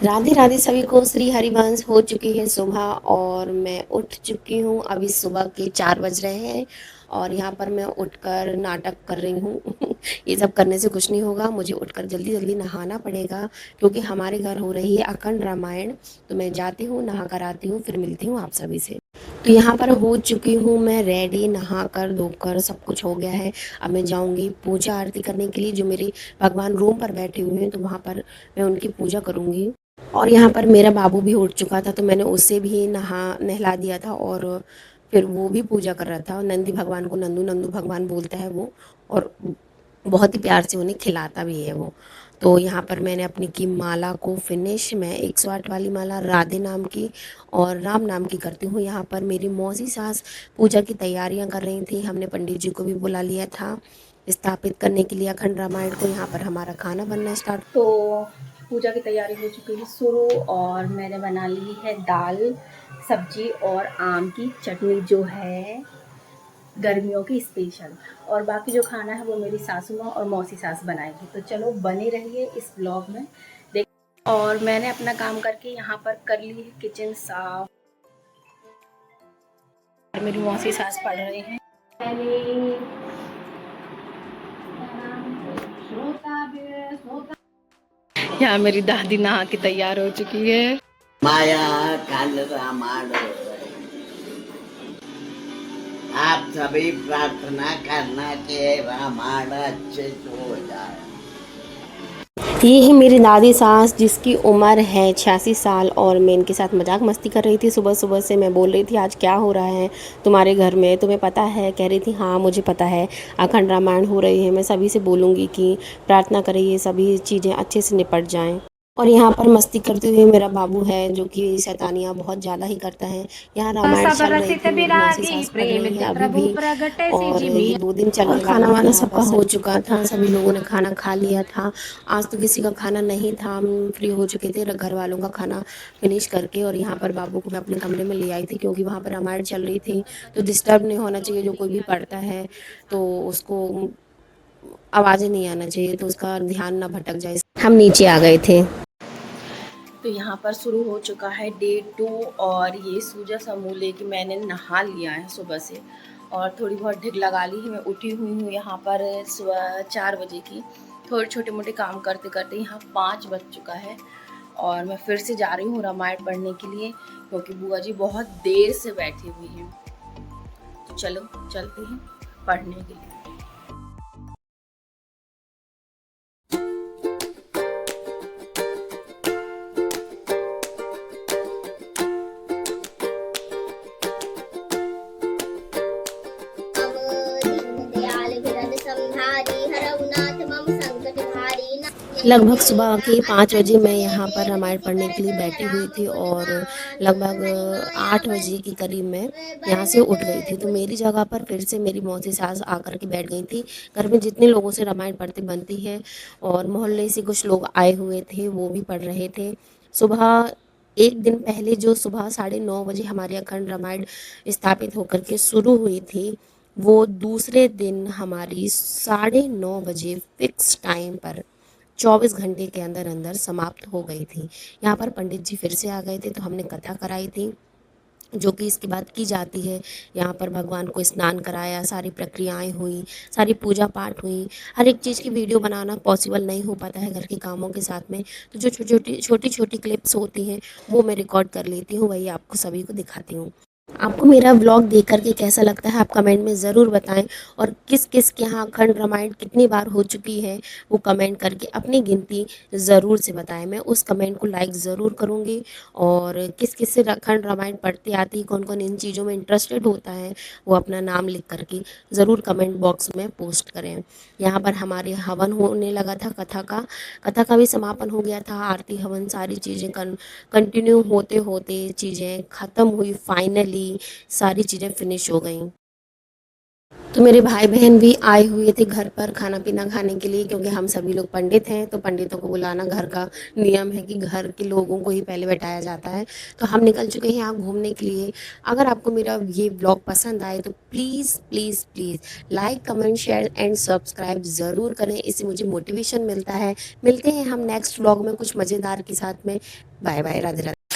राधे राधे सभी को। श्री हरिवंश हो चुकी है सुबह और मैं उठ चुकी हूँ। अभी सुबह के 4 बज रहे हैं और यहाँ पर मैं उठकर नाटक कर रही हूँ। ये सब करने से कुछ नहीं होगा, मुझे उठकर जल्दी जल्दी नहाना पड़ेगा क्योंकि हमारे घर हो रही है अखंड रामायण। तो मैं जाती हूँ, नहा कर आती हूँ, फिर मिलती हूँ आप सभी से। तो यहाँ पर हो चुकी हूँ मैं रेडी, नहा कर धोकर सब कुछ हो गया है। अब मैं जाऊँगी पूजा आरती करने के लिए, जो मेरे भगवान रूम पर बैठे हुए हैं, तो वहाँ पर मैं उनकी पूजा करूँगी। और यहाँ पर मेरा बाबू भी उठ चुका था तो मैंने उसे भी नहला दिया था और फिर वो भी पूजा कर रहा था। नंदी भगवान को नंदू नंदू भगवान बोलता है वो, और बहुत ही प्यार से उन्हें खिलाता भी है वो। तो यहाँ पर मैंने अपनी की माला को फिनिश, मैं 108 वाली माला राधे नाम की और राम नाम की करती हूँ। यहाँ पर मेरी मौसी सास पूजा की तैयारियाँ कर रही थी। हमने पंडित जी को भी बुला लिया था स्थापित करने के लिए अखंड रामायण को। यहाँ पर हमारा खाना बनना स्टार्ट। तो पूजा की तैयारी हो चुकी है शुरू और मैंने बना ली है दाल, सब्जी और आम की चटनी जो है गर्मियों की स्पेशल। और बाकी जो खाना है वो मेरी सासू माँ और मौसी सास बनाएगी। तो चलो बने रहिए इस ब्लॉग में देख। और मैंने अपना काम करके यहाँ पर कर ली है किचन साफ और मेरी मौसी सास पढ़ रहे हैं। यहाँ मेरी दादी नहा के तैयार हो चुकी है। माया काल रामायण। आप सभी प्रार्थना करना कि रामायण अच्छे से हो जाए। ये है मेरी दादी सास जिसकी उम्र है 86 साल, और मैं इनके साथ मजाक मस्ती कर रही थी। सुबह सुबह से मैं बोल रही थी आज क्या हो रहा है तुम्हारे घर में, तुम्हें पता है? कह रही थी हाँ मुझे पता है, अखंड रामायण हो रही है। मैं सभी से बोलूँगी कि प्रार्थना करें, ये सभी चीज़ें अच्छे से निपट जाएं। और यहाँ पर मस्ती करते हुए मेरा बाबू है जो कि शैतानियाँ बहुत ज़्यादा ही करता है। यहाँ रामायण चल रही थी, मेरी मौसी सास पढ़ रही है अभी भी। और ये 2 दिन चल रहा, खाना वाना सबका हो चुका था, सभी लोगों ने खाना खा लिया था। आज तो किसी का खाना नहीं था, हम फ्री हो चुके थे घर वालों का खाना फिनिश करके। और यहाँ पर बाबू को मैं अपने कमरे में ले आई थी क्योंकि वहाँ पर रामायण चल रही थी, तो डिस्टर्ब नहीं होना चाहिए। जो कोई भी पढ़ता है तो उसको आवाज़ें नहीं आना चाहिए, तो उसका ध्यान ना भटक जाए। हम नीचे आ गए थे। तो यहाँ पर शुरू हो चुका है डे 2 और ये सूजा समूह लेके मैंने नहा लिया है सुबह से और थोड़ी बहुत ढिग लगा ली है। मैं उठी हुई हूँ यहाँ पर सुबह 4 बजे की। थोड़े छोटे मोटे काम करते करते यहाँ 5 बज चुका है और मैं फिर से जा रही हूँ रामायण पढ़ने के लिए क्योंकि बुआ जी बहुत देर से बैठी हुई हैं। तो चलो चलते हैं पढ़ने के लिए। लगभग सुबह के 5 बजे मैं यहाँ पर रामायण पढ़ने के लिए बैठी हुई थी और लगभग 8 बजे के करीब मैं यहाँ से उठ गई थी। तो मेरी जगह पर फिर से मेरी मौसी सास आकर के बैठ गई थी। घर में जितने लोगों से रामायण पढ़ते बनती है और मोहल्ले से कुछ लोग आए हुए थे, वो भी पढ़ रहे थे। सुबह एक दिन पहले जो सुबह 9:30 बजे हमारे अखंड रामायण स्थापित होकर के शुरू हुई थी, वो दूसरे दिन हमारी 9:30 बजे फिक्स टाइम पर 24 घंटे के अंदर अंदर समाप्त हो गई थी। यहाँ पर पंडित जी फिर से आ गए थे तो हमने कथा कराई थी, जो कि इसके बाद की जाती है। यहाँ पर भगवान को स्नान कराया, सारी प्रक्रियाएं हुई, सारी पूजा पाठ हुई। हर एक चीज़ की वीडियो बनाना पॉसिबल नहीं हो पाता है घर के कामों के साथ में, तो जो छोटी छोटी क्लिप्स होती हैं वो मैं रिकॉर्ड कर लेती हूँ, वही आपको सभी को दिखाती हूँ। आपको मेरा व्लॉग देख करके कैसा लगता है आप कमेंट में ज़रूर बताएं। और किस किस के यहाँ अखंड रामायण कितनी बार हो चुकी है वो कमेंट करके अपनी गिनती ज़रूर से बताएं। मैं उस कमेंट को लाइक ज़रूर करूँगी। और किस किस से अखंड रामायण पढ़ते आती, कौन कौन इन चीज़ों में इंटरेस्टेड होता है, वो अपना नाम लिख करके ज़रूर कमेंट बॉक्स में पोस्ट करें। यहाँ पर हमारे हवन होने लगा था, कथा का भी समापन हो गया था। आरती हवन सारी चीज़ें कंटिन्यू होते होते चीज़ें ख़त्म हुई, फाइनली सारी चीज़ें फिनिश हो गई। तो मेरे भाई-बहन भी आए हुए थे घर पर खाना-पीना खाने के लिए, क्योंकि हम सभी लोग पंडित हैं, तो पंडितों को बुलाना घर का नियम है कि घर के लोगों को ही पहले बैठाया जाता है। तो हम निकल चुके हैं यहाँ घूमने के लिए। अगर आपको मेरा ये व्लॉग पसंद आए तो please, please, please like, comment, share and subscribe ज़रूर करें, इससे मुझे मोटिवेशन मिलता है। मिलते हैं हम नेक्स्ट व्लॉग में कुछ मज़ेदार के साथ में। Bye bye, Radhe Radhe.